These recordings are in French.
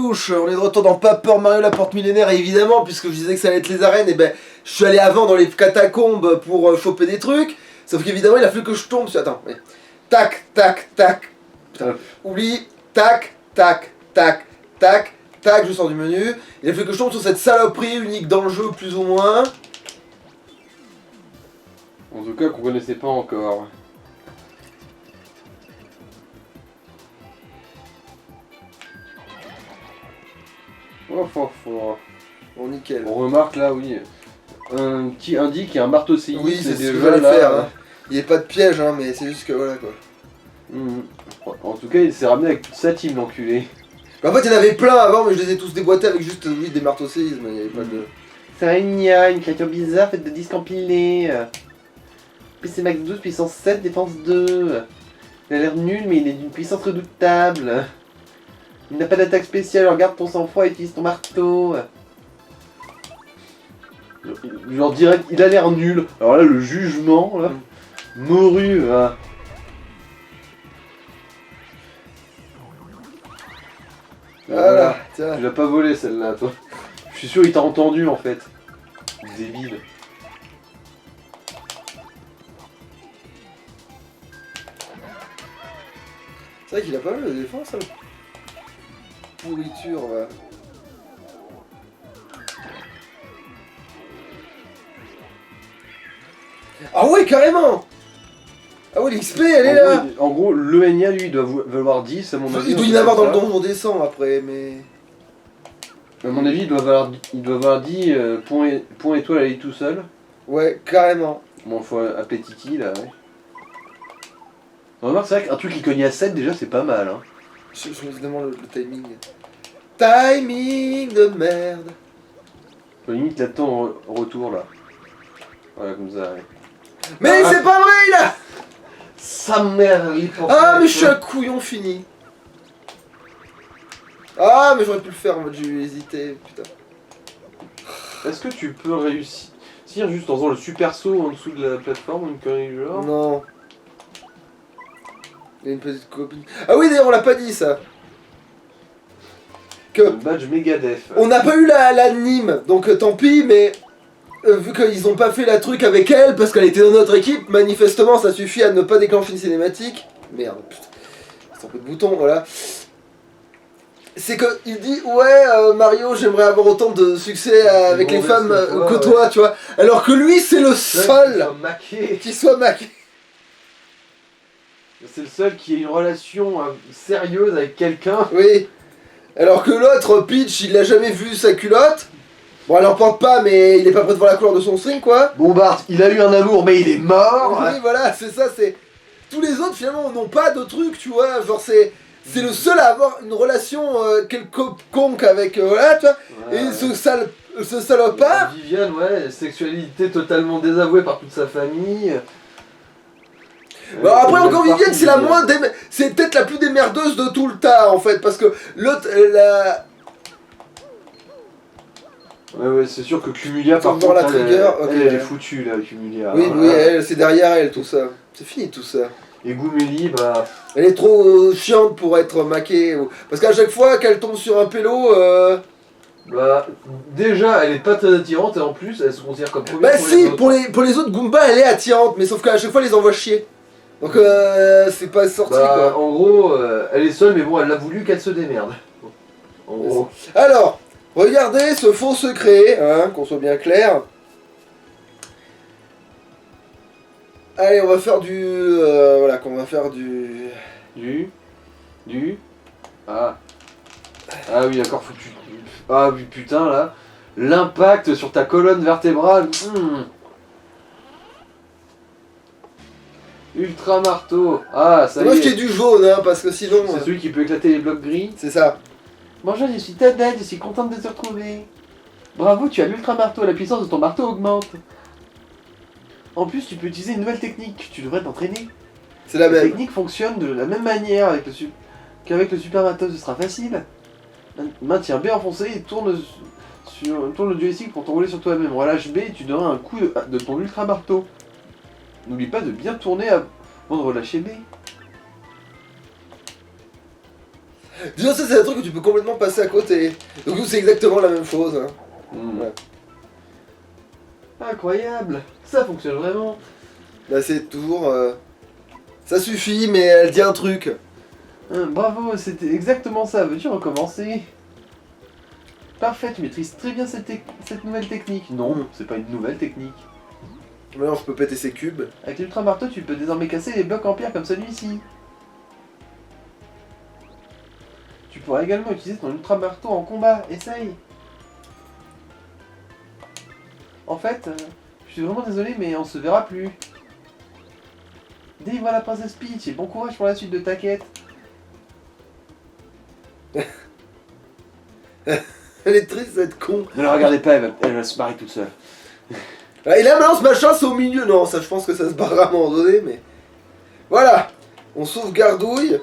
bouche, on est de retour dans Paper Mario la porte millénaire, et évidemment, puisque je disais que ça allait être les arènes, et ben je suis allé avant dans les catacombes pour choper des trucs, sauf qu'évidemment il a fallu que je tombe sur... Attends, mais... Tac, tac, tac, putain, oublie, tac, tac, tac, tac, tac, je sors du menu, il a fallu que je tombe sur cette saloperie unique dans le jeu, plus ou moins. En tout cas qu'on connaissait pas encore. Bon, nickel. On remarque là, oui, un petit indique et un marteau séismique. Oui, c'est ce que déjà j'allais là, faire. Hein. Il n'y a pas de piège, hein, mais c'est juste que voilà quoi. En tout cas, il s'est ramené avec toute sa team, l'enculé. En fait, il y en avait plein avant, mais je les ai tous déboîtés avec juste oui, des marteaux séismes. Il n'y avait pas de. C'est une créature bizarre faite de disques empilés. PC Max 12, puissance 7, défense 2. Il a l'air nul, mais il est d'une puissance redoutable. Il n'a pas d'attaque spéciale, alors garde ton sang-froid et utilise ton marteau. Genre direct, il a l'air nul. Alors là, le jugement, là, morue. Voilà, tiens. Tu l'as pas volé celle-là, toi. Je suis sûr il t'a entendu en fait. Débile. C'est vrai qu'il a pas mal de défense, hein. Pourriture, va. Ah ouais, carrément. Ah ouais, l'XP, elle est là. En gros, l'ENIA, lui, il doit valoir 10, à mon avis. Il doit y en avoir dans le don, on descend après, mais... À mon avis, il doit valoir 10 points étoile à lui tout seul. Ouais, carrément. Bon, faut appétiti, là, ouais. On remarque, c'est vrai qu'un truc qui cogne à 7, déjà, c'est pas mal, hein. Je me demande le timing. Timing de merde. Limite, là-dedans, retour, là. Voilà, comme ça, ouais. Mais c'est pas vrai, là. Sa mère, il faut... Ah, mais je suis un couillon fini. Ah, mais j'aurais pu le faire en mode j'ai hésité, putain. Est-ce que tu peux réussir juste en faisant le super saut en dessous de la plateforme ou une connerie du genre? Non. Il y a une petite copine. Ah oui, d'ailleurs, on l'a pas dit ça. Le badge Megadef. On n'a pas eu la Nîmes, donc tant pis, mais vu qu'ils ont pas fait la truc avec elle parce qu'elle était dans notre équipe, manifestement ça suffit à ne pas déclencher une cinématique. Merde, putain, c'est un peu de bouton, voilà. C'est que il dit ouais Mario, j'aimerais avoir autant de succès avec les femmes que toi, ouais. Tu vois. Alors que lui c'est le seul qui soit maqué. C'est le seul qui ait une relation sérieuse avec quelqu'un. Oui. Alors que l'autre, Peach, il a jamais vu sa culotte. Bon, elle en porte pas, mais il est pas prêt de voir la couleur de son string, quoi. Bon, Bart, il a eu un amour, mais il est mort. Oui, voilà, c'est ça, c'est... Tous les autres, finalement, n'ont pas de truc, tu vois. Genre, c'est le seul à avoir une relation quelconque avec... voilà, tu vois. Ouais, et ce salopard... Viviane, ouais, sexualité totalement désavouée par toute sa famille. Bon, après encore Vivienne c'est la moins c'est peut-être la plus démerdeuse de tout le tas en fait parce que l'autre ouais c'est sûr que Cumulia par contre elle est foutue là Cumulia. Oui oui elle c'est derrière elle tout ça. C'est fini tout ça. Et Goumélie bah... Elle est trop chiante pour être maquée parce qu'à chaque fois qu'elle tombe sur un pélo bah déjà elle est pas très attirante et en plus elle se considère comme première. Bah si pour les autres Goomba elle est attirante mais sauf qu'à chaque fois elle les envoie chier. Donc c'est pas sorti quoi. En gros, elle est seule mais bon elle a voulu qu'elle se démerde. En gros. Alors, regardez ce faux secret, hein, qu'on soit bien clair. Allez, on va faire du... voilà, qu'on va faire du... Ah oui d'accord, faut que tu... Ah oui putain là. L'impact sur ta colonne vertébrale. Ultra marteau. Ah ça y est. Moi je t'ai du jaune hein, parce que sinon... C'est celui qui peut éclater les blocs gris. C'est ça. Bonjour, je suis Tadette, je suis contente de te retrouver. Bravo, tu as l'ultra marteau, la puissance de ton marteau augmente. En plus, tu peux utiliser une nouvelle technique, tu devrais t'entraîner. C'est la même. La technique fonctionne de la même manière qu'avec le super matos, ce sera facile. Maintiens B enfoncé et tourne le joystick pour t'enrouler sur toi-même. Relâche B et tu donneras un coup de ton ultra marteau. N'oublie pas de bien tourner avant de relâcher B. Déjà ça c'est un truc que tu peux complètement passer à côté. Donc c'est exactement la même chose. Hein. Ouais. Incroyable. Ça fonctionne vraiment. Là c'est toujours... Ça suffit mais elle dit un truc. Bravo, c'était exactement ça. Veux-tu recommencer? Parfait, tu maîtrises très bien cette nouvelle technique. Non, c'est pas une nouvelle technique. Maintenant je peux péter ces cubes. Avec l'ultra marteau, tu peux désormais casser les blocs en pierre comme celui-ci. Tu pourras également utiliser ton ultra marteau en combat. Essaye. En fait, je suis vraiment désolé, mais on se verra plus. Délivre la princesse Peach et bon courage pour la suite de ta quête. Elle est triste cette con. Ne la regardez pas, elle va se barrer toute seule. Et là maintenant ce machin c'est au milieu. Non ça je pense que ça se barrera à un moment donné mais... Voilà. On sauvegardouille.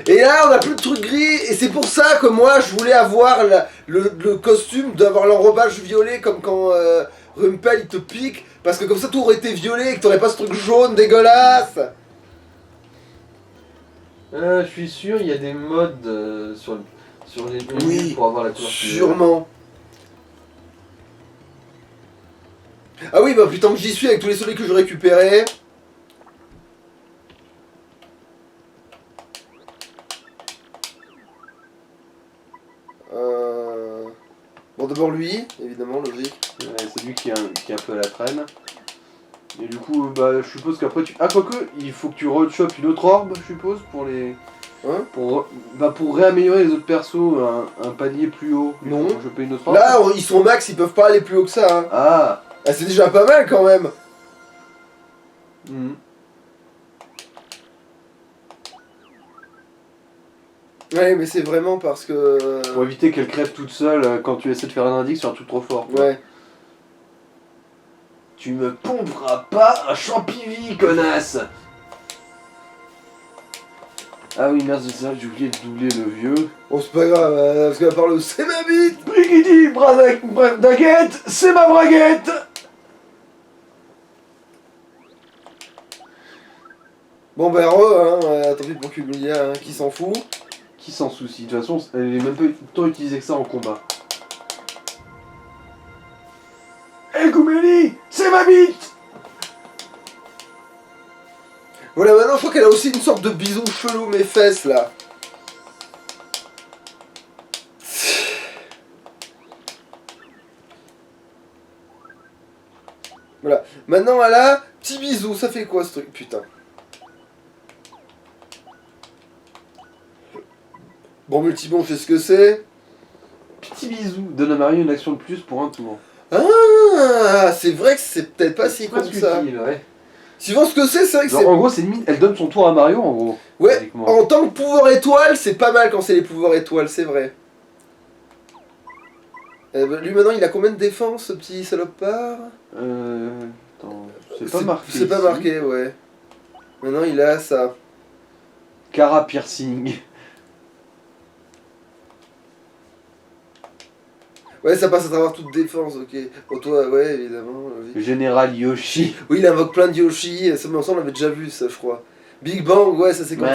Et là on a plus de trucs gris. Et c'est pour ça que moi je voulais avoir le costume d'avoir l'enrobage violet comme quand Rumpel il te pique. Parce que comme ça tout aurait été violet et que t'aurais pas ce truc jaune dégueulasse. Je suis sûr, il y a des modes sur les menus Oui, pour avoir la couleur. sûrement. Ah oui, bah putain que j'y suis avec tous les soleils que je récupérais. Bon d'abord lui, évidemment, logique. C'est lui qui est un peu à la traîne. Et du coup, bah, je suppose qu'après tu... Ah, quoique, il faut que tu rechopes une autre orbe, je suppose, pour les... Hein? Pour réaméliorer les autres persos, un panier plus haut. Non. Je paye une autre orbe. Là, ils sont au max, ils peuvent pas aller plus haut que ça. Hein. Ah. Ah, c'est déjà pas mal quand même. Ouais, mais c'est vraiment parce que... Pour éviter qu'elle crève toute seule quand tu essaies de faire un indice sur un truc trop fort. Quoi. Ouais. Tu me pomperas pas un champivi, connasse! Ah oui, merde, c'est ça, j'ai oublié de doubler le vieux. Oh, c'est pas grave, parce qu'à part le c'est ma bite. Brigidi, braguette, c'est ma braguette! Bon, bah, tant pis pour Cumulia, hein, qui s'en fout. Qui s'en soucie? De toute façon, elle est même pas tant utilisée que ça en combat. Hé Goumélie, c'est ma bite! Voilà, maintenant je crois qu'elle a aussi une sorte de bisou chelou mes fesses là. Voilà, maintenant elle a petit bisou, ça fait quoi ce truc? Putain. Bon, multibon, je sais ce que c'est. Petit bisou, donne à Mario une action de plus pour un tour. Ah, c'est vrai que c'est peut-être pas si con que ça. Utile, ouais. Suivant ce que c'est vrai que c'est... En gros, c'est limite, elle donne son tour à Mario en gros. Ouais, en tant que pouvoir étoile, c'est pas mal quand c'est les pouvoirs étoiles, c'est vrai. Lui maintenant, il a combien de défense, ce petit salopard? Attends, c'est pas marqué. C'est pas marqué, ouais. Maintenant, il a ça. Cara piercing. Ouais, ça passe à travers toute défense, ok. Oh, toi, ouais, évidemment. Le général Yoshi. Oui, il invoque plein de Yoshi, ça, mais ensemble, on avait déjà vu ça, je crois. Big Bang, ouais, ça c'est quand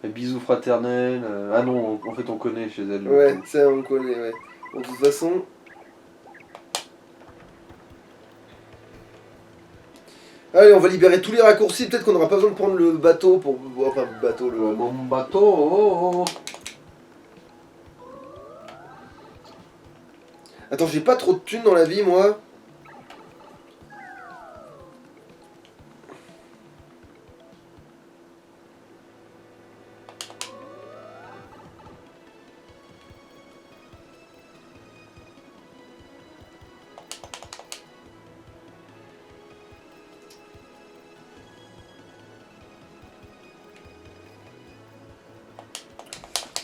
Bisous fraternels. Ah non, en fait, on connaît chez elle. Ouais, ça, on connaît, ouais. Bon, de toute façon... Allez, on va libérer tous les raccourcis, peut-être qu'on n'aura pas besoin de prendre le bateau pour... Enfin, le bateau, le... Mon bateau, oh. Attends, j'ai pas trop de thunes dans la vie, moi.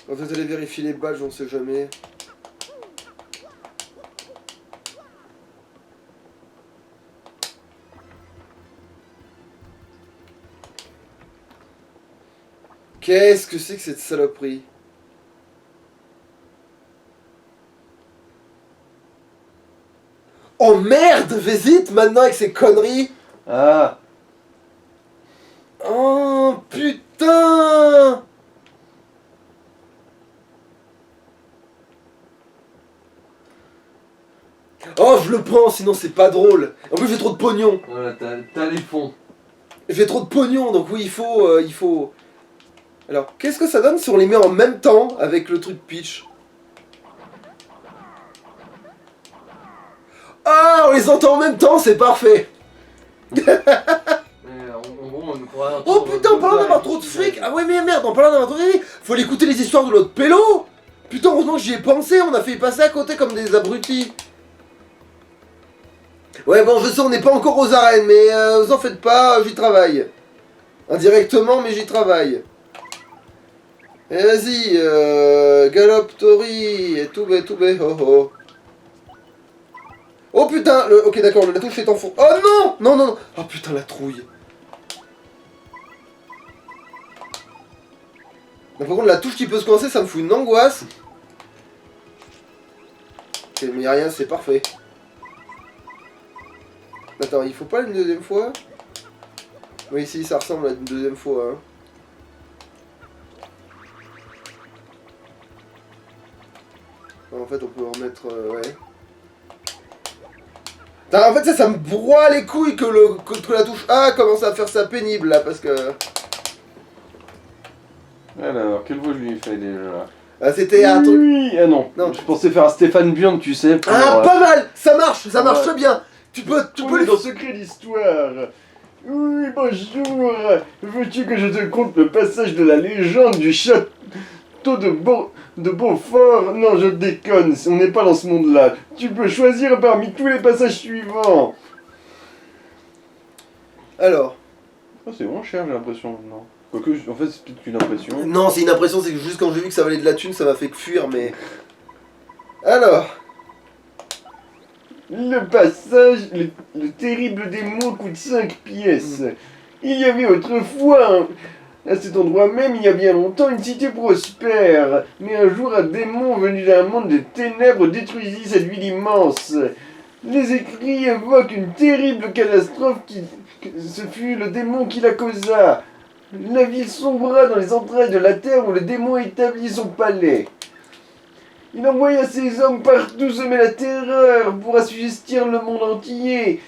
On va peut-être aller vérifier les badges, on sait jamais. Qu'est-ce que c'est que cette saloperie? Oh merde, Vésite maintenant avec ses conneries. Ah. Oh putain. putain! Oh, je le prends, sinon c'est pas drôle. En plus, j'ai trop de pognon. Voilà, t'as les fonds. J'ai trop de pognon, donc oui, il faut... Alors, qu'est-ce que ça donne si on les met en même temps avec le truc pitch? Ah, on les entend en même temps, c'est parfait. En gros, on nous croit. Oh putain, en parlant d'avoir trop de fric. Ah ouais, mais merde, en parlant d'avoir trop de fric, faut aller écouter les histoires de l'autre pélo. Putain, heureusement que j'y ai pensé, on a fait passer à côté comme des abrutis. Ouais, bon, je sais, on n'est pas encore aux arènes, mais vous en faites pas, j'y travaille. Indirectement, mais j'y travaille. Et vas-y, Galope Tori, et tout bé, oh oh. Oh putain, ok d'accord, la touche est en fond. Oh non, non, non, non. Oh putain, la trouille. Mais par contre, la touche qui peut se coincer, ça me fout une angoisse. Ok, mais y'a rien, c'est parfait. Attends, il faut pas une deuxième fois? Oui, si, ça ressemble à une deuxième fois. Hein. En fait, on peut en mettre... ouais. Putain, en fait, ça me broie les couilles que la touche A commence à faire ça pénible, là, parce que... Alors, quelle voix je lui ai fait déjà? Ah, c'était un truc... Oui, ah non. Non. Je pensais faire un Stéphane Burn, tu sais. Pour, Ah, pas mal. Ça marche très bien. Tu peux On est les... dans Secret d'Histoire. Oui, bonjour. Veux-tu que je te conte le passage de la légende du château de Beaufort? Non, je déconne, on n'est pas dans ce monde-là. Tu peux choisir parmi tous les passages suivants. Alors... Oh, c'est vraiment cher, j'ai l'impression, non? Quoique, en fait, c'est peut-être qu'une impression. Non, c'est une impression, c'est que juste quand j'ai vu que ça valait de la thune, ça m'a fait que fuir, mais... Alors... Le passage, le terrible démon coûte 5 pièces. Il y avait autrefois, à cet endroit même, il y a bien longtemps, une cité prospère. Mais un jour, un démon venu d'un monde de ténèbres détruisit cette ville immense. Les écrits évoquent une terrible catastrophe ce fut le démon qui la causa. La ville sombra dans les entrailles de la terre où le démon établit son palais. Il envoya ses hommes partout semer la terreur pour assujettir le monde entier.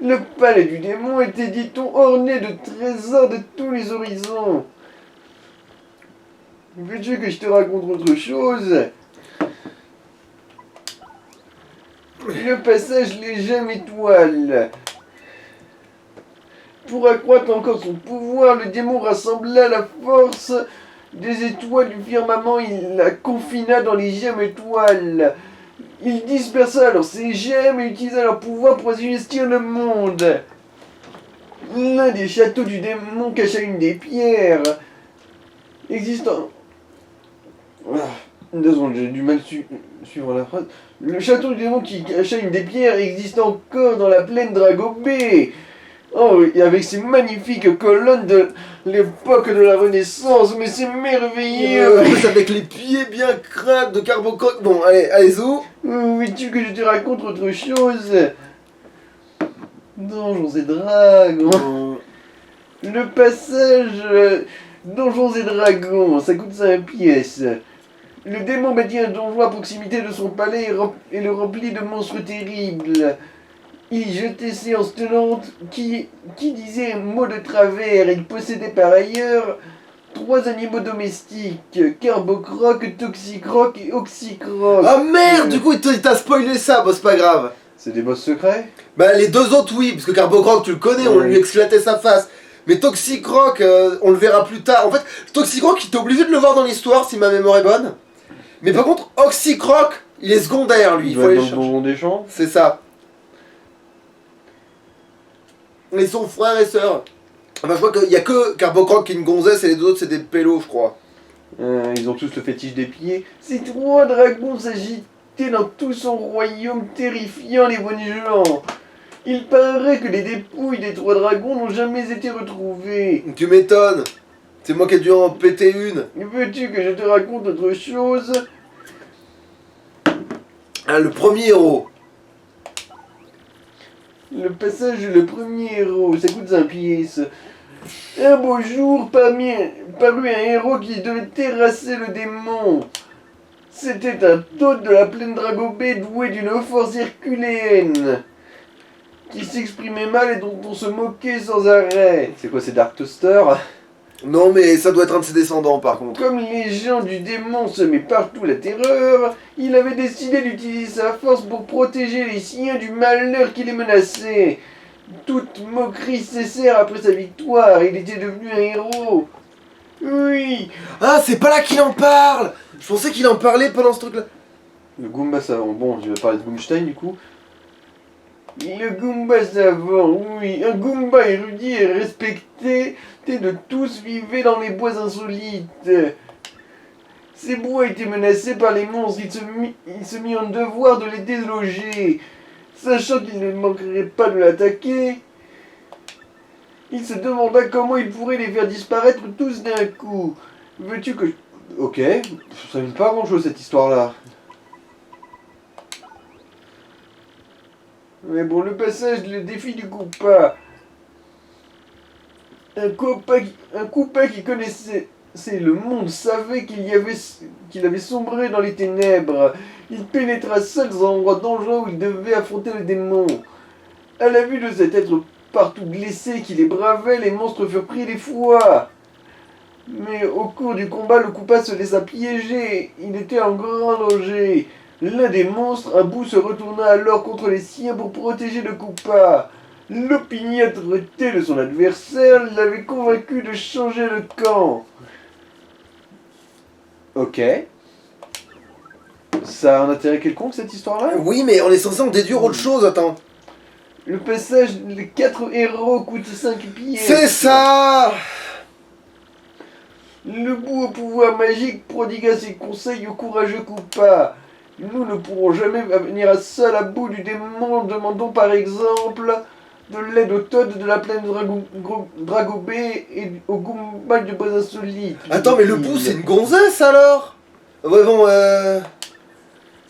Le palais du démon était, dit-on, orné de trésors de tous les horizons. Veux-tu que je te raconte autre chose? Le passage Les Gemmes Étoiles. Pour accroître encore son pouvoir, le démon rassembla la force des étoiles du firmament, il la confina dans les gemmes étoiles. Il dispersa alors ces gemmes et utilisa leur pouvoir pour assujettir le monde. L'un des châteaux du démon cacha une des pierres existant... Deux secondes, j'ai du mal suivre la phrase. Le château du démon qui cacha une des pierres existe encore dans la plaine Dragobé. Oh, et avec ces magnifiques colonnes de l'époque de la Renaissance, mais c'est merveilleux! En plus, avec les pieds bien crades de carbocroc. Bon, allez, zou. Veux-tu que je te raconte autre chose? Donjons et Dragons. Le passage Donjons et Dragons, ça coûte 5 pièces. Le démon bâtit un donjon à proximité de son palais et le remplit de monstres terribles. Il jetait séance tenante qui disait un mot de travers. Il possédait par ailleurs 3 animaux domestiques, Carbocroc, Toxicroc et Oxycroc. Ah merde, du coup, il t'a spoilé ça, bon, c'est pas grave. C'est des boss secrets? Bah, les deux autres, oui, parce que Carbocroc, tu le connais, on lui éclatait sa face. Mais Toxicroc, on le verra plus tard. En fait, Toxicroc, il était obligé de le voir dans l'histoire, si ma mémoire est bonne. Mais par contre, Oxycroc, il est secondaire, lui. Il faut aller chercher. Dans le des champs. C'est ça. Ils sont frères et sœurs. Enfin, je crois qu'il y a que Carbocroc qui est une gonzesse et les autres, c'est des pélos, je crois. Ils ont tous le fétiche des pieds. Ces 3 dragons s'agitaient dans tout son royaume, terrifiant les bonnes gens. Il paraît que les dépouilles des 3 dragons n'ont jamais été retrouvées. Tu m'étonnes. C'est moi qui ai dû en péter une. Veux-tu que je te raconte autre chose? Ah, le premier héros. Le passage Le Premier Héros, ça coûte 5 pièces. Un beau jour, parut un héros qui devait terrasser le démon. C'était un Toad de la plaine Dragobé doué d'une force herculéenne, qui s'exprimait mal et dont on se moquait sans arrêt. C'est quoi, c'est Dark Toaster? Non, mais ça doit être un de ses descendants par contre. Comme les gens du démon semaient partout la terreur, il avait décidé d'utiliser sa force pour protéger les siens du malheur qui les menaçait. Toute moquerie cessèrent après sa victoire, il était devenu un héros. Oui, Ah, c'est pas là qu'il en parle. Je pensais qu'il en parlait pendant ce truc-là. le Goomba savant. Bon, je vais parler de Boomstein du coup. Le Goomba savant, oui, un Goomba érudit et respecté de tous vivait dans les bois insolites. Ces bois étaient menacés par les monstres, il se mit en devoir de les déloger. Sachant qu'il ne manquerait pas de l'attaquer, il se demanda comment il pourrait les faire disparaître tous d'un coup. Veux-tu que je... Ok, ça ne veut pas grand-chose cette histoire-là. Mais bon, le passage, le défi du Koopa. Un Koopa qui connaissait le monde savait qu'il avait sombré dans les ténèbres. Il pénétra seul dans un endroit dangereux où il devait affronter le démon. À la vue de cet être partout blessé qui les bravait, les monstres furent pris d'effroi. Mais au cours du combat, le Koopa se laissa piéger. Il était en grand danger. L'un des monstres, un bout, se retourna alors contre les siens pour protéger le Koopa. L'opiniâtreté de son adversaire l'avait convaincu de changer le camp. Ok. Ça a un intérêt quelconque cette histoire-là? Oui, mais on est censé en déduire autre chose, attends. Le passage, les 4 héros coûte 5 pièces. C'est ça. Le bout au pouvoir magique prodigua ses conseils au courageux Koopa. Nous ne pourrons jamais venir à seul à bout du démon. Demandons par exemple de l'aide au Toad de la plaine Dragobé et au Goomba de bois insolites. Attends, mais le bout, c'est une gonzesse alors? Ouais, bon,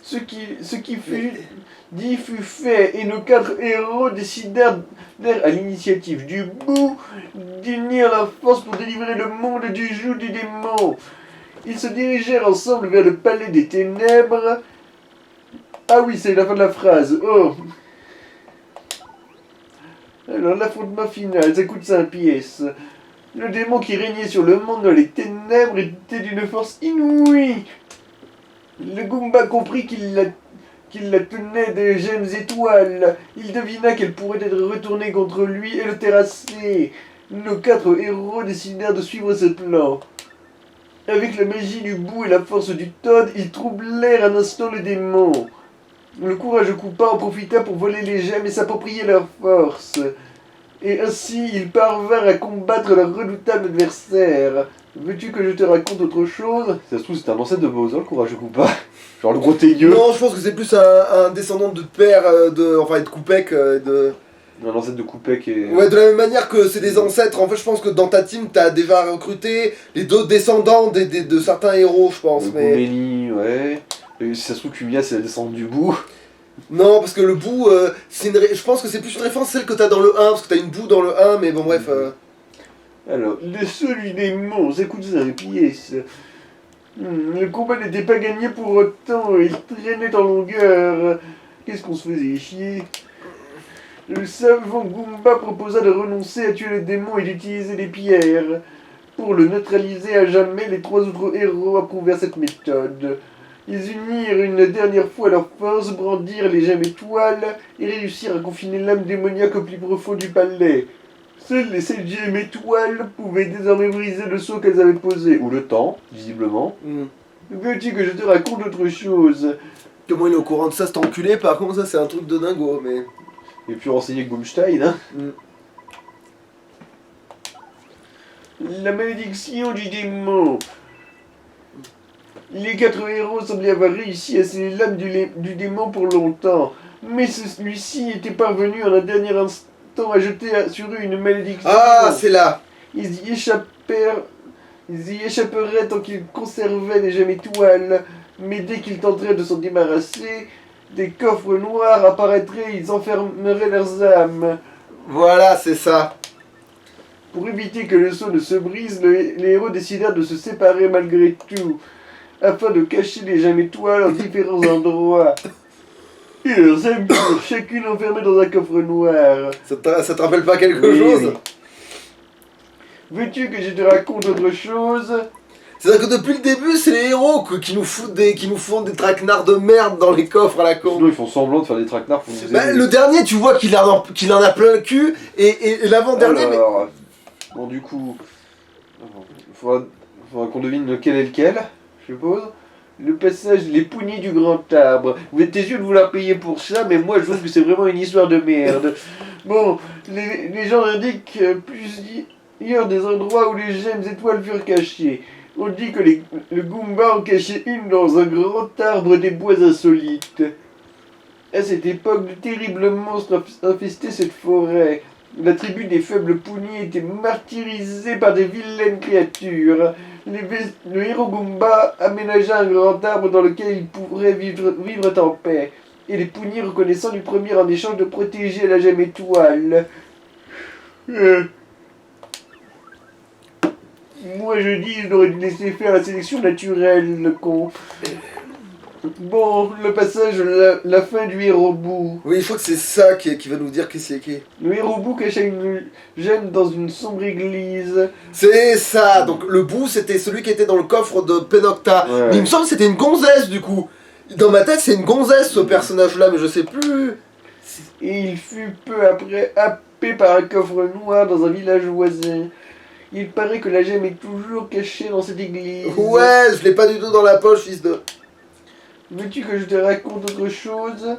Ce qui fut dit fut fait, et nos 4 héros décidèrent, à l'initiative du bout, d'unir leurs forces pour délivrer le monde du joug du démon. Ils se dirigèrent ensemble vers le palais des ténèbres. Ah oui, c'est la fin de la phrase. Oh. Alors, l'affrontement final, ça coûte 5 pièces. Le démon qui régnait sur le monde dans les ténèbres était d'une force inouïe. Le Goomba comprit qu'il la tenait des gemmes étoiles. Il devina qu'elle pourrait être retournée contre lui et le terrasser. Nos 4 héros décidèrent de suivre ce plan. Avec la magie du bout et la force du Toad, ils troublèrent un instant le démon. Le courageux Koopa en profita pour voler les gemmes et s'approprier leur force. Et ainsi, ils parvinrent à combattre leur redoutable adversaire. Veux-tu que je te raconte autre chose? Ça se trouve, c'est un ancêtre de Bowser, le courageux Koopa. Genre le gros tégueux. non, je pense que c'est plus un descendant de père, enfin, de Koupek, de... Un ancêtre de Koupek et... Ouais, de la même manière que c'est des ancêtres, en fait, je pense que dans ta team, t'as déjà recruté les deux descendants de certains héros, je pense, mais... Goumeli, ouais. Et si ça se trouve, Kumia, c'est la descendante du bout. Non, parce que le bout, je pense que c'est plus une référence celle que t'as dans le 1, parce que t'as une boue dans le 1, mais bon, bref... Alors, celui des monstres, ça coûte 5 pièces. Le combat n'était pas gagné pour autant, il traînait en longueur. Qu'est-ce qu'on se faisait chier? Le savant Goomba proposa de renoncer à tuer le démon et d'utiliser les pierres. Pour le neutraliser à jamais, les 3 autres héros approuvèrent cette méthode. Ils unirent une dernière fois leurs forces, brandirent les gemmes étoiles et réussirent à confiner l'âme démoniaque au plus profond du palais. Seules les 7 gemmes étoiles pouvaient désormais briser le sceau qu'elles avaient posé, ou le temps, visiblement. Veux-tu que je te raconte autre chose? Comment il est au courant de ça, cet enculé, par contre, ça, c'est un truc de dingo, mais... Et puis renseigner que Boomstein, hein. La malédiction du démon. Les 4 héros semblaient avoir réussi à sceller l'âme du démon pour longtemps, mais celui-ci était parvenu en un dernier instant à jeter sur eux une malédiction. Ah, c'est là. Ils y échapperaient tant qu'ils conservaient les gemmes étoiles, mais dès qu'ils tenteraient de s'en débarrasser, des coffres noirs apparaîtraient et ils enfermeraient leurs âmes. Voilà, c'est ça. Pour éviter que le seau ne se brise, les héros décidèrent de se séparer malgré tout, afin de cacher les gemmes étoiles en différents endroits. Et leurs âmes furent chacune enfermées dans un coffre noir. Ça te rappelle pas quelque Oui, chose? oui. Veux-tu que je te raconte autre chose? C'est-à-dire que depuis le début, c'est les héros qui nous font des traquenards de merde dans les coffres à la con. Sinon, ils font semblant de faire des traquenards pour nous Bah, aider. le dernier, tu vois qu'il en a plein le cul, et l'avant-dernier, mais... Alors, bon, du coup, il faudra qu'on devine lequel est lequel, je suppose. Le passage Les Pougnies du Grand Arbre. Vous êtes sûr de vouloir payer pour ça, mais moi je trouve que c'est vraiment une histoire de merde. Bon, les gens indiquent plusieurs des endroits où les gemmes étoiles furent cachées. On dit que le Goomba en cachait une dans un grand arbre des bois insolites. À cette époque, de terribles monstres infestaient cette forêt. La tribu des faibles Pougnies était martyrisée par des vilaines créatures. Le héros Goomba aménagea un grand arbre dans lequel il pourrait vivre en paix. Et les Pougnies, reconnaissant lui promirent en échange de protéger la gemme étoile. Moi je dis, il aurait dû laisser faire la sélection naturelle, le con. Bon, le passage, la fin du héros Boo. Oui, je crois que c'est ça qui va nous dire qui c'est qui. Le héros Boo cacha une gemme dans une sombre église. C'est ça. Donc le bout, c'était celui qui était dans le coffre de Penocta. Ouais. Mais il me semble que c'était une gonzesse du coup. Dans ma tête, c'est une gonzesse ce personnage-là, mais je sais plus. Et il fut peu après happé par un coffre noir dans un village voisin. Il paraît que la gemme est toujours cachée dans cette église. Ouais, je l'ai pas du tout dans la poche, fils de... Veux-tu que je te raconte autre chose?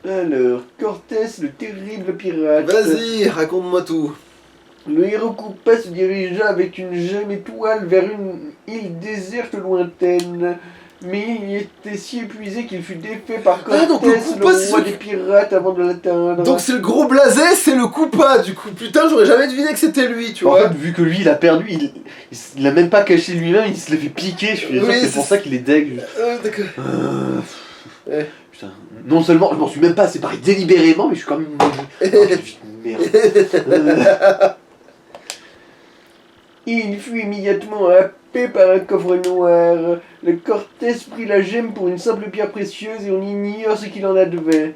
Alors, Cortés, le terrible pirate. Vas-y, raconte-moi tout. Le héros Koopa se dirigea avec une gemme étoile vers une île déserte lointaine. Mais il était si épuisé qu'il fut défait par Cortés, donc le Koopa, le roi des pirates, avant de l'atteindre. Donc c'est le gros blasé, c'est le Koopa du coup. Putain, j'aurais jamais deviné que c'était lui, tu En vois. fait, vu que lui il a perdu, il l'a même pas caché lui-même, il se l'est fait piquer. Je suis sûr Oui, que c'est c'est pour ça qu'il est deg. D'accord. Ouais. Putain, non seulement je m'en suis même pas séparé délibérément, mais je suis quand même une merde. Il fut immédiatement happé par un coffre noir. Le Cortés prit la gemme pour une simple pierre précieuse et on ignore ce qu'il en advint.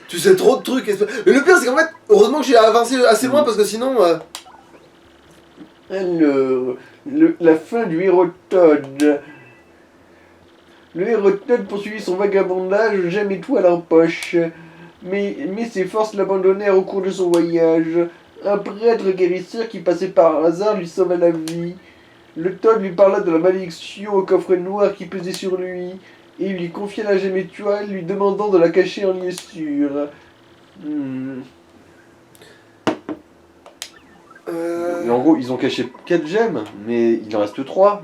Tu sais trop de trucs. Mais le pire, c'est qu'en fait, heureusement que j'ai avancé assez loin parce que sinon. Alors, la fin du héros Todd. Le héros Todd poursuivit son vagabondage, gemme étoile en poche. Mais ses forces l'abandonnèrent au cours de son voyage. Un prêtre guérisseur qui passait par hasard lui sauva la vie. Le Todd lui parla de la malédiction au coffre noir qui pesait sur lui, et il lui confia la gemme étoile, lui demandant de la cacher en liessure. Et en gros, ils ont caché 4 gemmes, mais il en reste 3.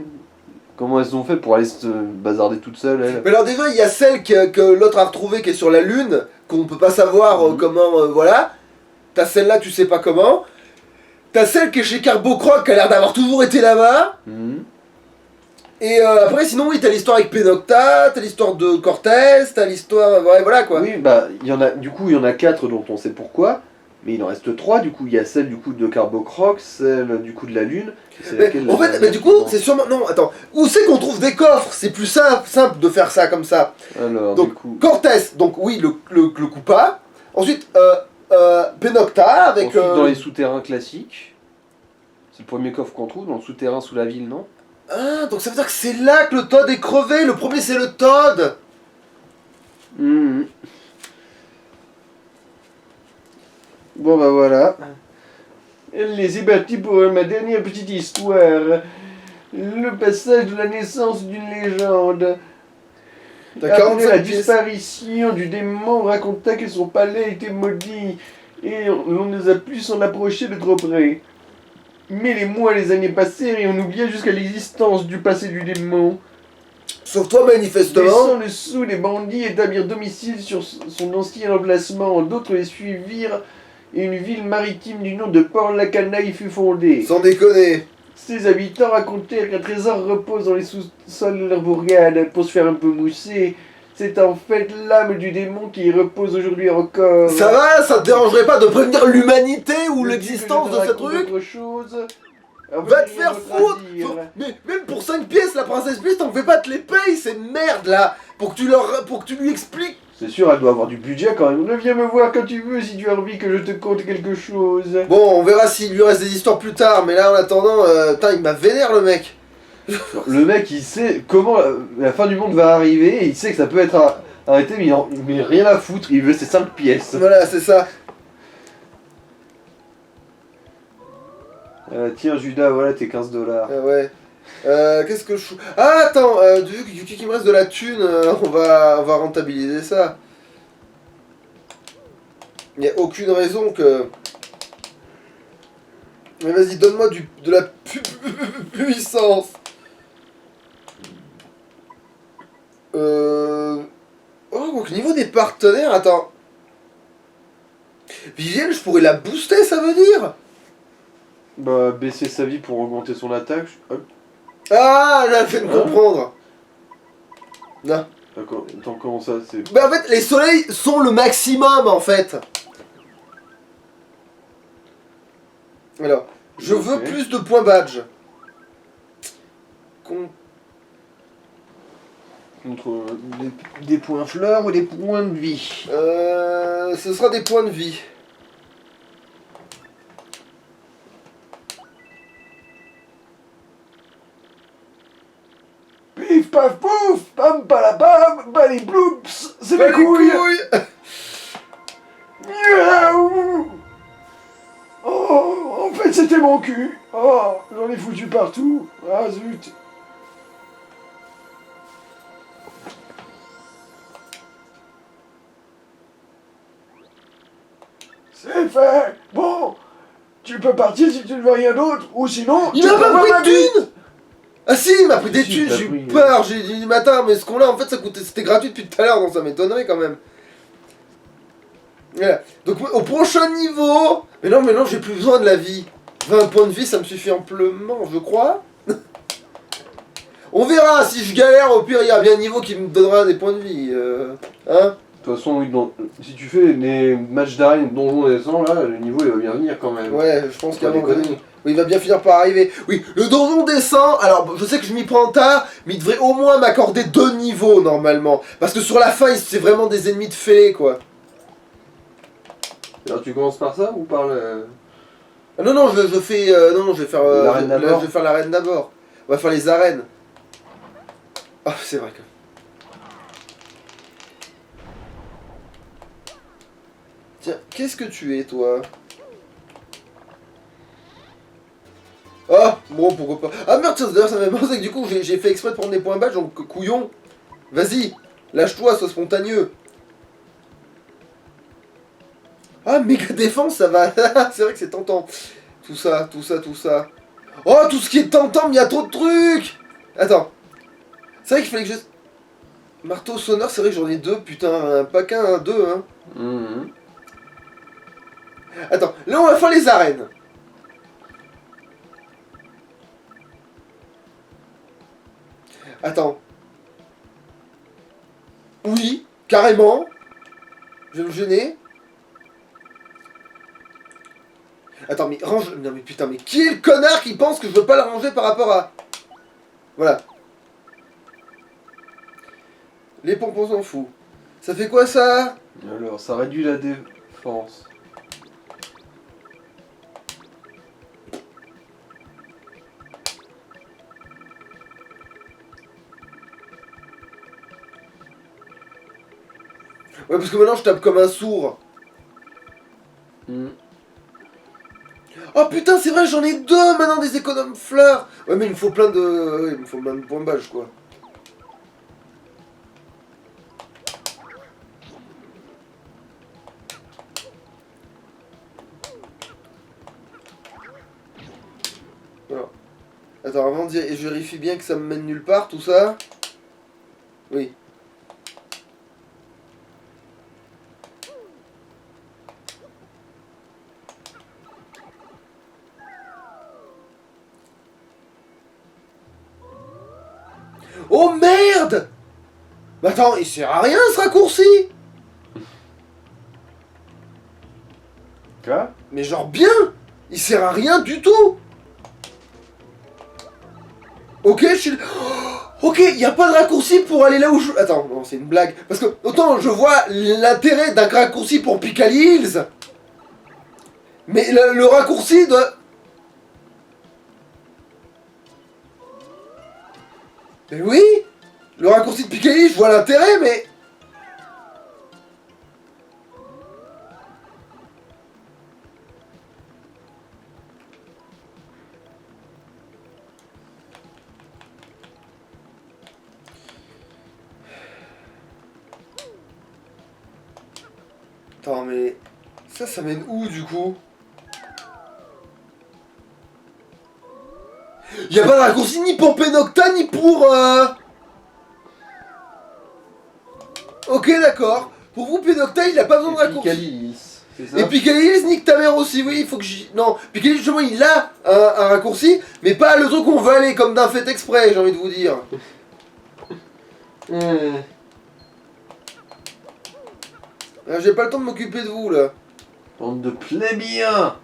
Comment elles ont fait pour aller se bazarder toutes seules, elles? Mais alors déjà, il y a celle que l'autre a retrouvée qui est sur la lune, qu'on peut pas savoir comment, voilà. T'as celle-là, tu sais pas comment. T'as celle qui est chez Carbo Croc, qui a l'air d'avoir toujours été là-bas. Et après, sinon, oui, t'as l'histoire avec Penocta, t'as l'histoire de Cortés, t'as l'histoire... Ouais, voilà, quoi. Oui, bah, il y en a 4 dont on sait pourquoi, mais il en reste 3, du coup, il y a celle du coup de Carbo Croc, celle du coup de la Lune... Mais, en fait, mais du coup, c'est sûrement... Non, attends. Où c'est qu'on trouve des coffres? C'est plus simple de faire ça comme ça. Alors, donc, du coup... Cortés, donc oui, le Koopa. Ensuite, Penocta avec... Ensuite, dans les souterrains classiques, c'est le premier coffre qu'on trouve, dans le souterrain sous la ville, non? Ah, donc ça veut dire que c'est là que le Todd est crevé. Le premier, c'est le Todd. Bon, bah voilà. Les ébattis pour ma dernière petite histoire. Le passage de la naissance d'une légende. Après la disparition du démon, on raconta que son palais était maudit et on ne a plus s'en approcher de trop près. Mais les mois et les années passèrent et on oublia jusqu'à l'existence du passé du démon. Sauf toi, manifestement. Laissant le sou, les bandits établirent domicile sur son ancien emplacement. D'autres les suivirent et une ville maritime du nom de Port-la-Cana y fut fondée. Sans déconner. Ses habitants racontèrent qu'un trésor repose dans les sous-sols de leur bourgade. Pour se faire un peu mousser, C'est en fait l'âme du démon qui repose aujourd'hui encore. Ça va, ça te dérangerait pas de prévenir l'humanité ou Je dis l'existence que de je ce te raconte truc? autre chose. Va te faire foutre! Mais même pour 5 pièces, la princesse Peach, t'en fais pas te les paye, ces merdes là! Pour que tu lui expliques! C'est sûr, elle doit avoir du budget quand même. Viens me voir quand tu veux si tu as envie que je te conte quelque chose. Bon, on verra s'il lui reste des histoires plus tard, mais là en attendant, putain, il m'a vénère le mec! Le mec, il sait comment la fin du monde va arriver, et il sait que ça peut être arrêté, mais il met rien à foutre, il veut ses 5 pièces. Voilà, c'est ça. Tiens, Judas, voilà tes 15 $. Ouais. Qu'est-ce que je... Ah, attends, vu qu'il me reste de la thune, on va rentabiliser ça. Il n'y a aucune raison que... Mais vas-y, donne-moi de la puissance. Oh, donc niveau des partenaires, attends. Vivienne, je pourrais la booster, ça veut dire? Bah, baisser sa vie pour augmenter son attaque. Hop. Ah, là, je viens de comprendre. Non. D'accord, attends, comment ça, c'est... Mais en fait, les soleils sont le maximum, en fait. Alors, je veux plus de points badge. Contre des points fleurs ou des points de vie? Ce sera des points de vie. Pif paf pouf, pam palabam, bali bloops, c'est mes couilles. Miaou. Oh, en fait c'était mon cul. Oh, j'en ai foutu partout. Ah zut. C'est fait. Bon, tu peux partir si tu ne veux rien d'autre, ou sinon... Il m'a pas pris de thunes. Ah si, il m'a pris des thunes, j'ai eu peur, j'ai dit matin, mais ce qu'on-là en fait c'était gratuit depuis tout à l'heure, donc ça m'étonnerait quand même. Voilà. Donc au prochain niveau... Mais non, j'ai plus besoin de la vie. 20 points de vie, ça me suffit amplement, je crois. On verra, si je galère, au pire il y a bien un niveau qui me donnera des points de vie. Hein? De toute façon, oui, si tu fais les matchs d'arène, donjon et descend, là, le niveau il va bien venir quand même. Ouais, je pense qu'il il va bien finir par arriver. Oui, le donjon descend, alors je sais que je m'y prends tard, mais il devrait au moins m'accorder 2 niveaux normalement. Parce que sur la fin, c'est vraiment des ennemis de fêlés, quoi. Alors tu commences par ça ou par le... Ah, non, je fais... non, je vais faire... l'arène d'abord. Je vais faire l'arène d'abord. On va faire les arènes. Ah, c'est vrai que... Tiens, qu'est-ce que tu es, toi? Ah, bon, pourquoi pas. Ah merde, d'ailleurs, ça m'a pensé que du coup, j'ai fait exprès de prendre des points badge, donc couillon. Vas-y, lâche-toi, sois spontanéeux. Ah, méga défense, ça va. C'est vrai que c'est tentant. Tout ça. Oh, tout ce qui est tentant, mais il y a trop de trucs. Attends. C'est vrai qu'il fallait que je... Marteau sonore, c'est vrai que j'en ai 2, putain. Pas qu'un, 2, hein. Attends, là on va faire les arènes. Attends. Oui, carrément. Je vais me gêner. Attends, mais range... Non mais putain, mais qui est le connard qui pense que je veux pas la ranger par rapport à... Voilà. Les pompes, on s'en fout. Ça fait quoi ça? Alors, ça réduit la défense. Ouais, parce que maintenant je tape comme un sourd. Oh putain, c'est vrai, j'en ai 2 maintenant des économes fleurs. Ouais, mais il me faut plein de... Ouais, il me faut plein de points de badge, quoi. Alors. Attends, avant de dire... Et je vérifie bien que ça me mène nulle part, tout ça. Oui. Oh merde! Mais attends, il sert à rien ce raccourci. Quoi? Mais genre bien. Il sert à rien du tout. Ok, je suis... Ok, il n'y a pas de raccourci pour aller là où je... Attends, non, c'est une blague. Parce que, autant je vois l'intérêt d'un raccourci pour Picali Hills. Mais le raccourci doit... Mais oui. Le raccourci de Picali Hills, je vois l'intérêt, mais... Attends, mais... Ça mène où, du coup? Y'a pas de raccourci ni pour Penocta, ni pour... Ok, d'accord. Pour vous, Penocta, il a pas besoin de raccourci. Picali, c'est ça? Et Picali Hills, nique ta mère aussi, oui, il faut que j'y... Non, Picali Hills, justement, il a un raccourci, mais pas le truc qu'on veut aller, comme d'un fait exprès, j'ai envie de vous dire. J'ai pas le temps de m'occuper de vous, là. Bande de plébéiens!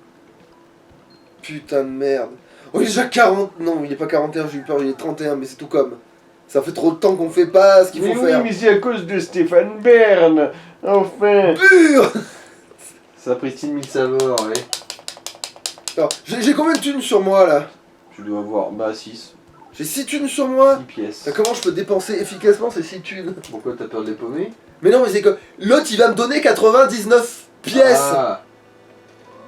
Putain de merde. Oh, il est déjà 40... Non, il est pas 41, j'ai eu peur, il est 31, mais c'est tout comme. Ça fait trop de temps qu'on fait pas ce qu'il faut faire. Oui, mais c'est à cause de Stéphane Bern! Enfin! Pur. Sapristi mille saveurs, ouais. Alors, j'ai combien de thunes sur moi, là? Tu dois avoir, bah 6. J'ai 6 thunes sur moi. 6 pièces. Comment je peux dépenser efficacement ces 6 thunes? Pourquoi t'as peur de les paumer? Mais non, mais c'est que l'autre il va me donner 99 pièces. Ah,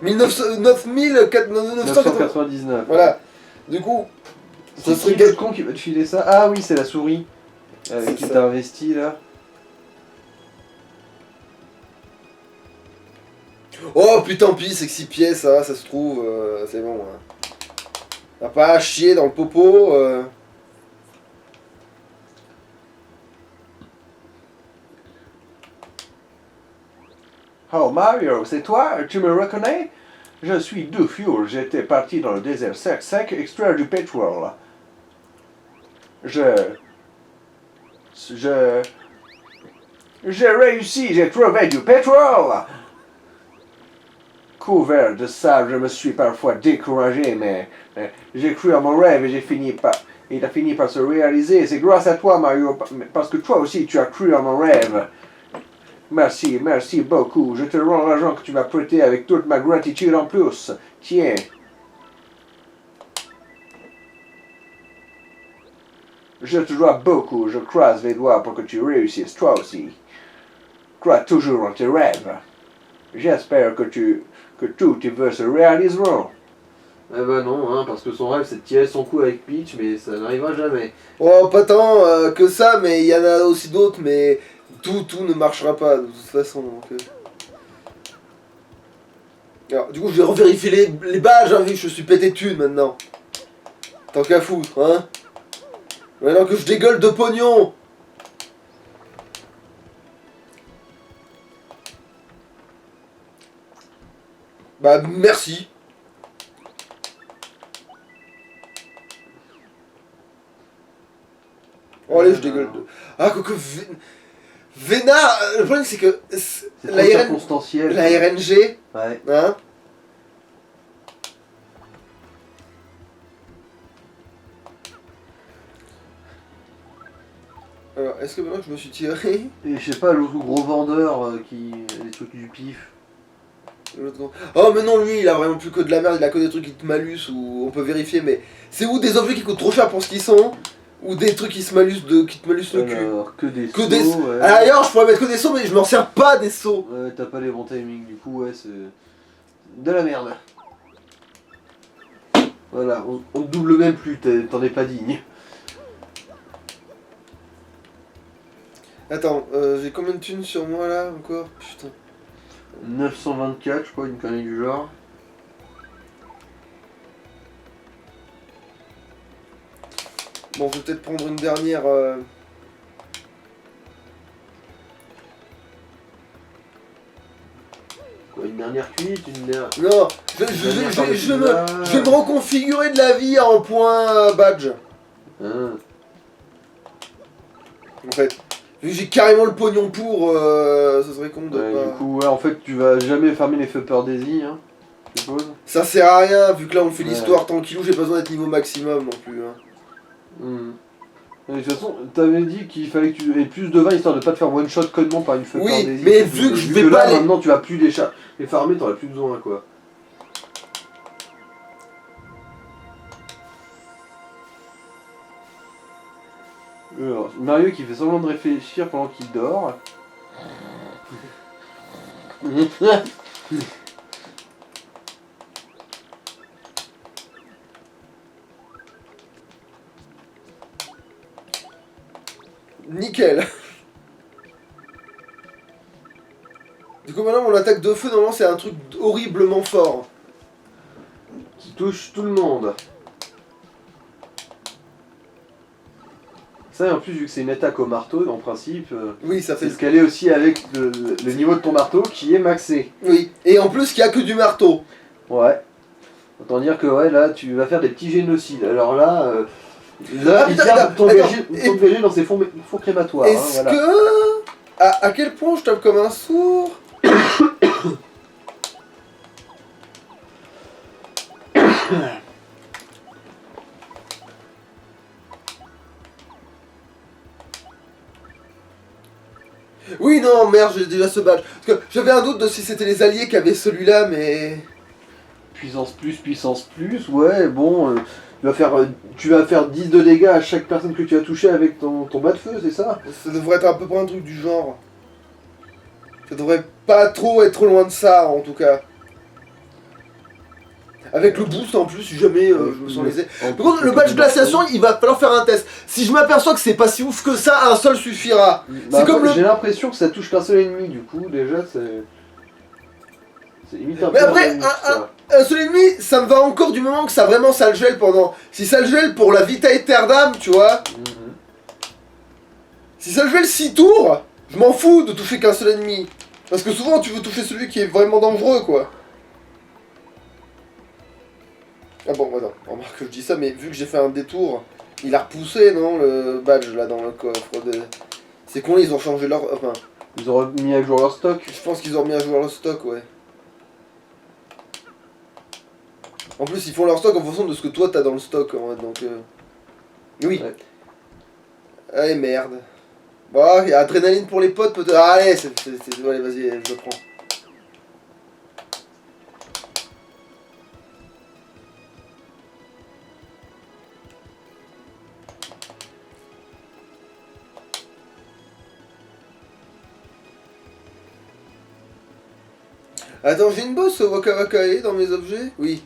999. Voilà. Du coup, ça c'est serait qui le con qui va te filer ça? Ah oui, c'est la souris. Avec C'est qui ça. t'as investi là. oh putain, tant pis, c'est que 6 pièces, ça se trouve, c'est bon. Hein. T'as pas à chier dans le popo. Oh Mario, c'est toi? Tu me reconnais? Je suis Dufuel, j'étais parti dans le désert sec extraire du pétrole. J'ai réussi, j'ai trouvé du pétrole! Couvert de sable, je me suis parfois découragé, mais j'ai cru à mon rêve et il a fini par se réaliser. C'est grâce à toi, Mario, parce que toi aussi tu as cru à mon rêve. Merci, merci beaucoup. Je te rends l'argent que tu m'as prêté avec toute ma gratitude en plus. Tiens. Je te dois beaucoup. Je croise les doigts pour que tu réussisses toi aussi. Crois toujours en tes rêves. J'espère que tous tes vœux se réaliseront. Eh ben non, hein, parce que son rêve c'est de tirer son coup avec Peach, mais ça n'arrivera jamais. Oh, pas tant que ça, mais il y en a aussi d'autres, mais tout ne marchera pas de toute façon. Donc, Alors, du coup, je vais revérifier les badges, hein, vu que je suis pété de thunes maintenant. Tant qu'à foutre, hein. Maintenant que je dégueule de pognon. Bah, merci. Oh, allez, je dégueule de... Ah, quoique... Vénard, le problème c'est que... C'est trop circonstanciel. La RNG, Ouais. hein. Alors, est-ce que maintenant que je me suis tiré... Et je sais pas, l'autre gros vendeur qui... les trucs du pif. Oh mais non, lui il a vraiment plus que de la merde, il a que des trucs qui te malus ou on peut vérifier, mais c'est ou des objets qui coûtent trop cher pour ce qu'ils sont, ou des trucs qui te malusent le cul. Alors, que des Que sauts, des... ouais. À l'ailleurs, je pourrais mettre que des sauts, mais je m'en sers pas des sauts. Ouais, t'as pas les bons timings, du coup, ouais, c'est... de la merde. Voilà, on te double même plus, t'en es pas digne. Attends, j'ai combien de thunes sur moi là encore? Putain. 924, je crois, une connerie du genre. Bon, je vais peut-être prendre une dernière... Quoi, une dernière cuite, une dernière... Non, je vais me reconfigurer de la vie en point badge. Hein. En fait, Vu que j'ai carrément le pognon pour, ça serait con de Ouais, pas... du coup, ouais, en fait, tu vas jamais farmer les Fupper Daisy, hein, je suppose. Ça sert à rien, vu que là on fait Ouais. l'histoire tranquillou, j'ai pas besoin d'être niveau maximum non plus. Hein. Et de toute façon, t'avais dit qu'il fallait que tu aies plus de 20 histoire de pas te faire one shot connement par une Fupper Oui, Daisy. mais vu que je vais là, pas les... maintenant tu vas plus les farmer, t'auras plus besoin quoi. Alors, Mario qui fait semblant de réfléchir pendant qu'il dort. Nickel. Du coup maintenant mon attaque de feu normalement c'est un truc horriblement fort. Qui touche tout le monde. Ça, et en plus, vu que c'est une attaque au marteau, en principe, Oui, ça fait... c'est scalé aussi avec le niveau de ton marteau qui est maxé. Oui, et en plus il y a que du marteau. Ouais. Autant dire que ouais, là, tu vas faire des petits génocides. Alors là, Ah, il putain, vient attends, t'engager dans ses fours crématoires. Hein, Est-ce voilà. que... À quel point je tape comme un sourd? Oui, non, merde, j'ai déjà ce badge. Parce que j'avais un doute de si c'était les alliés qui avaient celui-là, mais... Puissance plus, ouais, bon, tu vas faire 10 de dégâts à chaque personne que tu as touché avec ton bas de feu, c'est ça? Ça devrait être à peu près un truc du genre. Ça devrait pas trop être loin de ça, en tout cas. Avec le boost en plus, si jamais je me sens lésé. Par contre, le badge glaciation, il va falloir faire un test. Si je m'aperçois que c'est pas si ouf que ça, un seul suffira. Bah, C'est comme le... J'ai l'impression que ça touche qu'un seul ennemi, du coup, déjà, c'est... C'est limite un Mais peu après, injuste, ça. un seul ennemi, ça me va encore du moment que ça vraiment ça le gèle pendant... Si ça le gèle pour la Vita Aeternam, tu vois. Si ça le gèle 6 tours, je m'en fous de toucher qu'un seul ennemi. Parce que souvent, tu veux toucher celui qui est vraiment dangereux, quoi. Ah bon, attends, remarque que je dis ça, mais vu que j'ai fait un détour, il a repoussé, non, le badge, là, dans le coffre. C'est con, ils ont changé leur... Enfin, Ils ont mis à jour leur stock. je pense qu'ils ont remis à jour leur stock, ouais. En plus, ils font leur stock en fonction de ce que toi t'as dans le stock, en fait, donc... Oui. Ouais. Allez, merde. Bon, il y a adrénaline pour les potes, peut-être... Ah, allez, allez, vas-y, je le prends. Attends, j'ai une bosse Waka Waka E dans mes objets? Oui.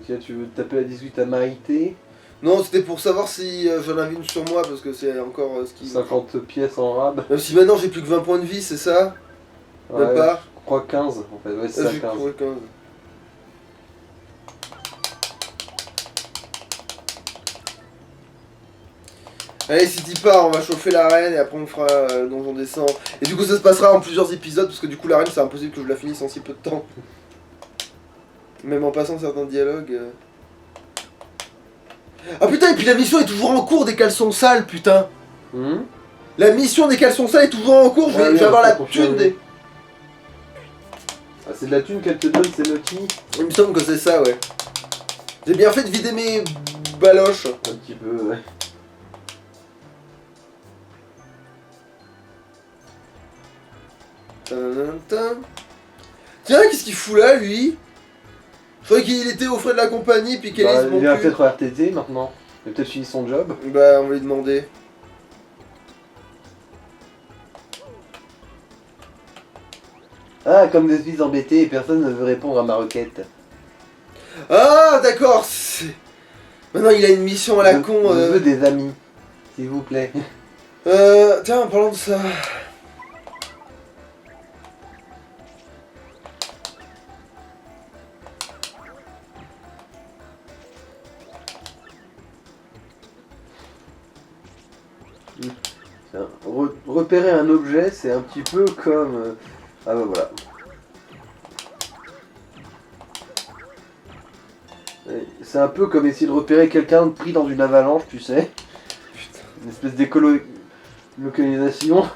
Tiens, tu veux te taper la 18 à Marité. Non, c'était pour savoir si j'en avais une sur moi, parce que c'est encore ce qui... 50 pièces en rab. Même si maintenant j'ai plus que 20 points de vie, c'est ça? Même pas? Je crois 15 en fait, ouais c'est ça, J'ai 15. trouvé 15. Allez, si t'y pars, on va chauffer l'arène et après on fera le donjon descend. Et du coup, ça se passera en plusieurs épisodes parce que du coup, l'arène c'est impossible que je la finisse en si peu de temps. Même en passant certains dialogues. Ah putain, et puis la mission est toujours en cours des caleçons sales, putain! La mission des caleçons sales est toujours en cours, je vais avoir la thune des. Ah, c'est de la thune qu'elle te donne, c'est Naughty. Il me semble que c'est ça, ouais. J'ai bien fait de vider mes baloches. Un petit peu, ouais. Tiens, qu'est-ce qu'il fout là, lui? Je croyais qu'il était aux frais de la compagnie, puis qu'Elise Il va cul. peut-être au RTT maintenant. Il a peut-être fini son job. Bah, on va lui demander. Ah, comme je suis embêté et personne ne veut répondre à ma requête. Ah, d'accord. Maintenant, il a une mission à la con. Je veux des amis, s'il vous plaît. Tiens, en parlant de ça. Repérer un objet, c'est un petit peu comme... Ah bah voilà. C'est un peu comme essayer de repérer quelqu'un pris dans une avalanche, tu sais. Putain. Une espèce Localisation.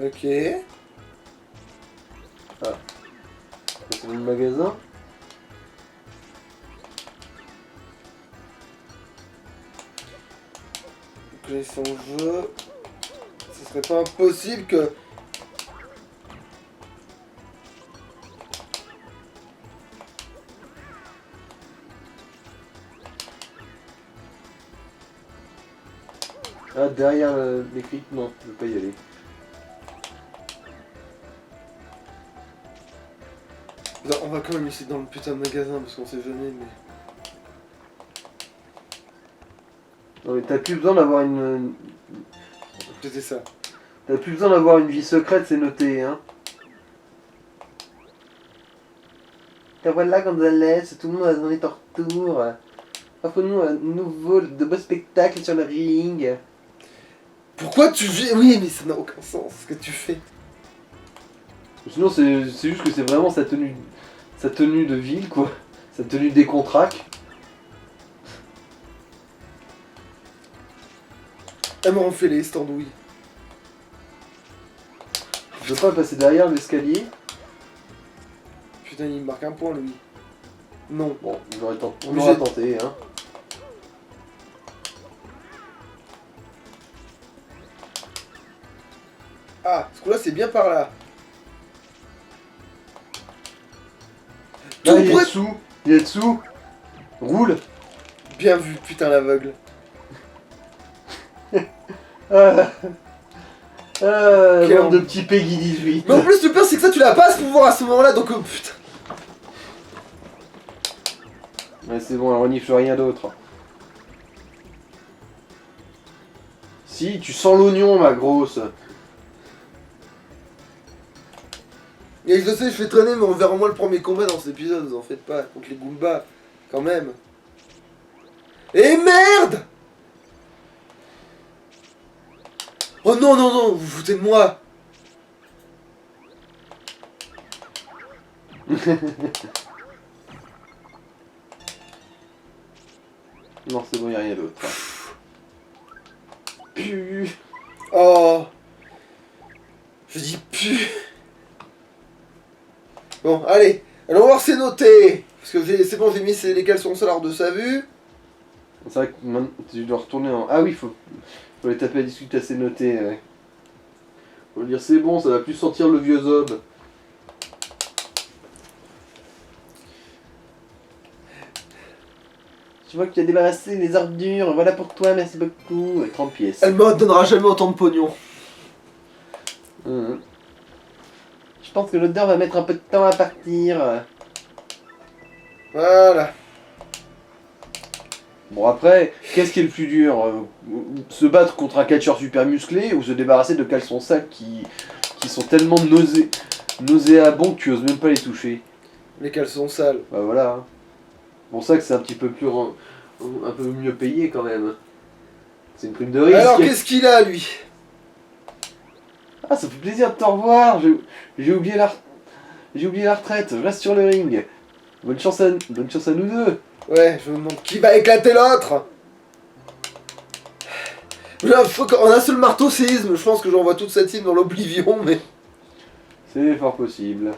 Ok. C'est le magasin. Localisation jeu. Ce serait pas impossible que... Ah, derrière l'écrit, non, je veux pas y aller. Non, on va quand même essayer dans le putain de magasin parce qu'on sait jamais, mais... Non mais t'as plus besoin d'avoir une... C'était ça. T'as plus besoin d'avoir une vie secrète, c'est noté, hein. Et voilà Gonzalez, tout le monde a donné ton retour. Offre-nous un nouveau, de beaux spectacles sur le ring. Pourquoi tu vis... Oui, mais ça n'a aucun sens ce que tu fais. Sinon c'est juste que c'est vraiment sa tenue de ville, quoi. Sa tenue décontracte. Elle m'a enflé les standouilles. Je veux pas passer derrière l'escalier. Putain, il me marque un point, lui. Non. Bon, on aura tenté, hein. Ah, ce coup-là, c'est bien par là. Là, Tout il est près- dessous. Il est dessous. Roule. Bien vu, putain, l'aveugle. Bande de petits Peggy 18. Mais en plus, le pire, c'est que ça, tu l'as pas ce pouvoir à ce moment-là, donc putain. Ouais, c'est bon, on renifle rien d'autre. Si, tu sens l'oignon, ma grosse. Et je sais, je fais traîner, mais on verra au moins le premier combat dans cet épisode, vous en faites pas, contre les Goombas, quand même. Et merde! Oh non, non, non, vous vous foutez de moi! Non, c'est bon, y'a rien d'autre. Pu. Oh! Je dis pu! Bon, allez, allons voir, c'est noté! Parce que c'est bon, j'ai mis les caleçons solaires de sa vue. C'est vrai que maintenant, tu dois retourner en... Ah oui, faut les taper à discuter, c'est noté, ouais. Faut dire c'est bon, ça va plus sentir le vieux zob. Tu vois que tu as débarrassé les ordures, voilà pour toi, merci beaucoup. 30 pièces. Elle me donnera jamais autant de pognon. Je pense que l'odeur va mettre un peu de temps à partir. Voilà. Bon après, qu'est-ce qui est le plus dur se battre contre un catcheur super musclé ou se débarrasser de caleçons sales qui sont tellement nauséabonds que tu oses même pas les toucher? Les caleçons sales. Bah voilà. Hein. Bon ça que c'est un petit peu plus... un peu mieux payé quand même. C'est une prime de risque. Alors, qu'est-ce qu'il a, lui? Ah, ça fait plaisir de te revoir. J'ai oublié la retraite. Je reste sur le ring. Bonne chance à nous deux. Ouais, je me demande qui va éclater l'autre. Là, en un seul marteau séisme, je pense que j'envoie toute cette team dans l'oblivion, mais... C'est fort possible.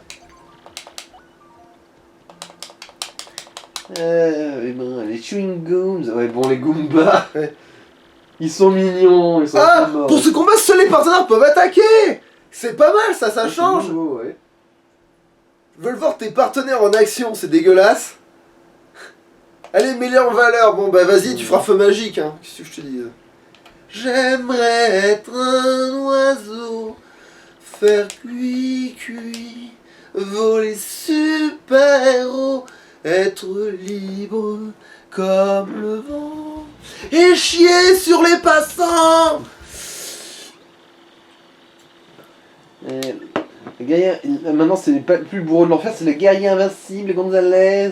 Les chewing gums. Ouais, bon, les Goombas. Ouais. Ils sont mignons. Ils sont Ah, trop morts. pour ce combat, seuls les partenaires peuvent attaquer. C'est pas mal, ça C'est change. nouveau, ouais. Ils veulent voir tes partenaires en action, c'est dégueulasse. Allez, mets-les en valeur. Bon, bah vas-y, tu feras feu magique, hein. Qu'est-ce que je te dis? J'aimerais être un oiseau, faire cuit, voler super-héros, être libre comme le vent, et chier sur les passants. Le guerrier, maintenant, c'est pas plus le bourreau de l'enfer, c'est le guerrier invincible Gonzalez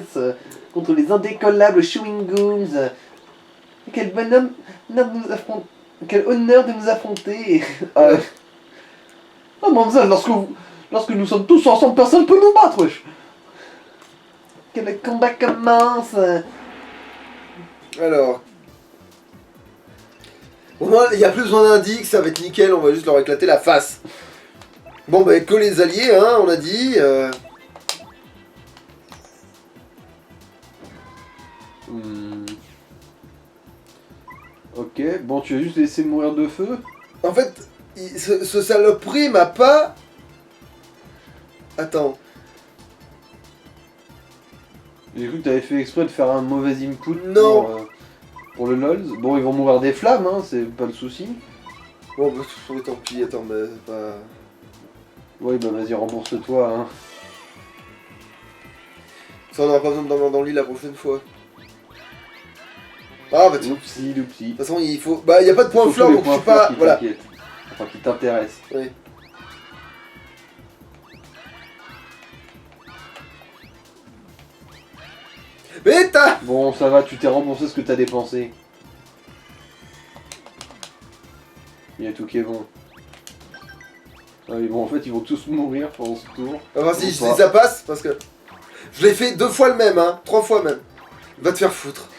contre les indécollables chewing gums. Quel bonhomme de nous affronter. Quel honneur de nous affronter. Oh mon Dieu, lorsque nous sommes tous ensemble, personne ne peut nous battre, wesh. que le combat commence. Alors. Au moins, il n'y a plus besoin d'indices, ça va être nickel, on va juste leur éclater la face. Bon, bah, que les alliés, hein, on a dit. Ok, bon, tu vas juste laisser mourir de feu. En fait, ce saloperie m'a pas. Attends. J'ai cru que t'avais fait exprès de faire un mauvais input Non. pour le LOLs. Bon, ils vont mourir des flammes, hein, c'est pas le souci. Bon, bah, tant pis, attends, mais c'est pas. Ouais, bah vas-y, rembourse-toi, hein. Ça, on aura pas besoin de dormir dans le lit la prochaine fois. Ah, bah, tu. De Loupsi, loupsi. toute façon, il faut. Bah, il n'y a pas de point fleur, donc je suis pas. Voilà. Enfin, qui t'intéresse. Oui. Mais t'as. Bon, ça va, tu t'es remboursé ce que t'as dépensé. Il y a tout qui est bon. Ah oui, bon, en fait, ils vont tous mourir pendant ce tour. Enfin, si ça passe, parce que. Je l'ai fait 2 fois le même, hein. 3 fois même. Va te faire foutre.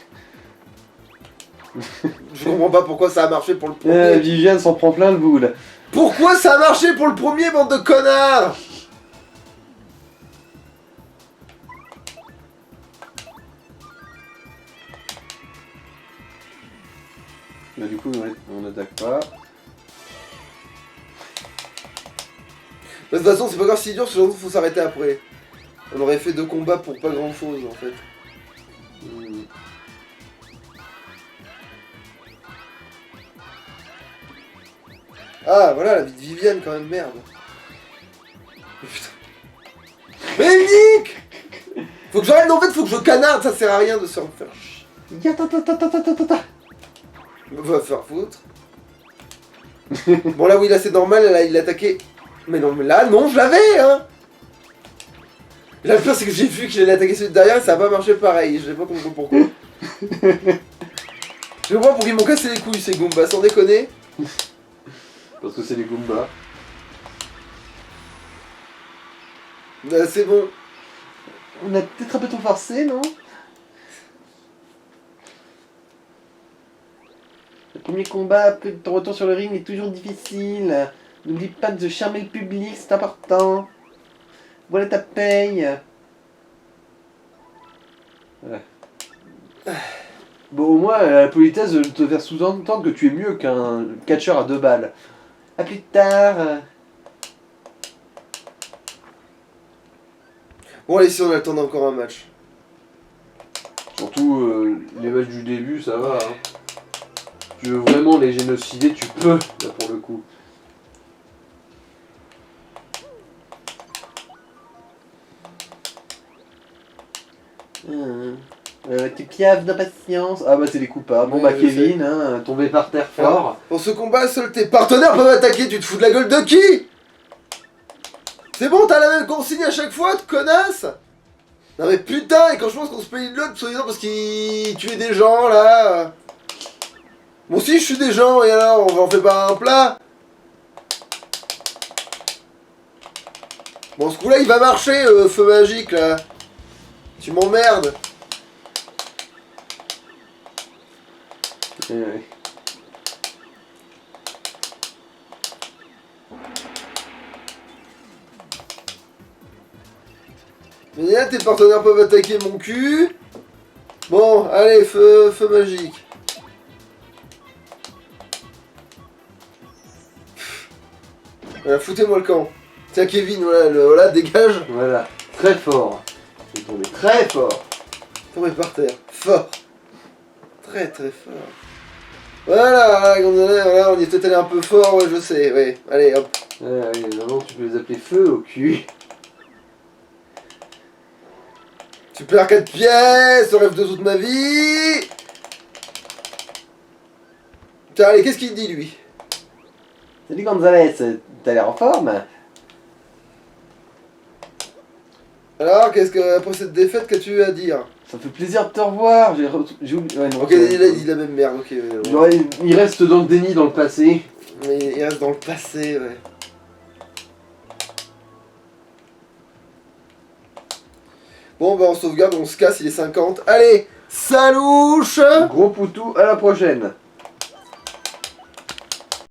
Je comprends pas pourquoi ça a marché pour le premier. Viviane s'en prend plein le boule. Pourquoi ça a marché pour le premier, bande de connards? Bah, du coup, on attaque pas. De toute façon, c'est pas grave si dur, ce genre faut s'arrêter après. On aurait fait 2 combats pour pas grand chose en fait. Ah, voilà la vie de Viviane quand même, merde. Mais putain. Mais Nick! Faut que j'arrête, non, en fait, faut que je canarde, ça sert à rien de se faire chier. Va faire foutre. Bon, là, oui, là, c'est normal, là, il l'a attaqué. Mais non, mais là, non, je l'avais, hein! Et là, le pire, c'est que j'ai vu qu'il allait attaquer celui de derrière et ça a pas marché pareil. Je sais pas compris pourquoi. Je vois pour qu'ils m'ont cassé les couilles, ces Goombas, sans déconner. Parce que c'est les Goombas. C'est bon. On a peut-être un peu trop forcé, non? Le premier combat après ton retour sur le ring est toujours difficile. N'oublie pas de charmer le public, c'est important. Voilà ta paye. Ouais. Bon, au moins, la politesse de te faire sous-entendre que tu es mieux qu'un catcheur à 2 balles. A plus tard. Bon, allez, si on attend encore un match. Surtout, les matchs du début, ça va. Hein. Tu veux vraiment les génocider, tu peux, là pour le coup. Tu piaves d'impatience. Ah bah c'est les coupables. Bon Ouais, bah je Kevin, hein, tombé par terre fort. Pour ce combat, seuls tes partenaires peuvent attaquer, tu te fous de la gueule de qui? C'est bon, t'as la même consigne à chaque fois, connasse? Non mais putain, et quand je pense qu'on se paye de l'autre, soi-disant parce qu'il tuait des gens, là... Bon si, je suis des gens, et alors, on en fait pas un plat? Bon, ce coup-là, il va marcher, feu magique, là. Tu m'emmerdes. Ouais. Mais là, tes partenaires peuvent attaquer mon cul. Bon, allez, feu magique. Voilà, foutez-moi le camp. Tiens, Kevin, voilà, dégage. Voilà, très fort. Il est tombé très fort. Tombé par terre. Fort. Très très fort. Voilà, on y est peut-être allé un peu fort, ouais, je sais, ouais. Allez, hop. Ouais, maintenant tu peux les appeler feu au cul. Tu perds 4 pièces, le rêve de toute ma vie. Tiens, allez, qu'est-ce qu'il dit, lui? Salut Gonzalez, t'as l'air en forme? Alors, après cette défaite, qu'as-tu à dire? Ça me fait plaisir de te revoir, j'ai oublié... Ouais, non, Ok, il a dit la même merde, ok. Ouais, il reste dans le déni, dans le passé. Mais il reste dans le passé, ouais. Bon bah on sauvegarde, on se casse, il est 50. Allez, salouche. Gros poutou, à la prochaine.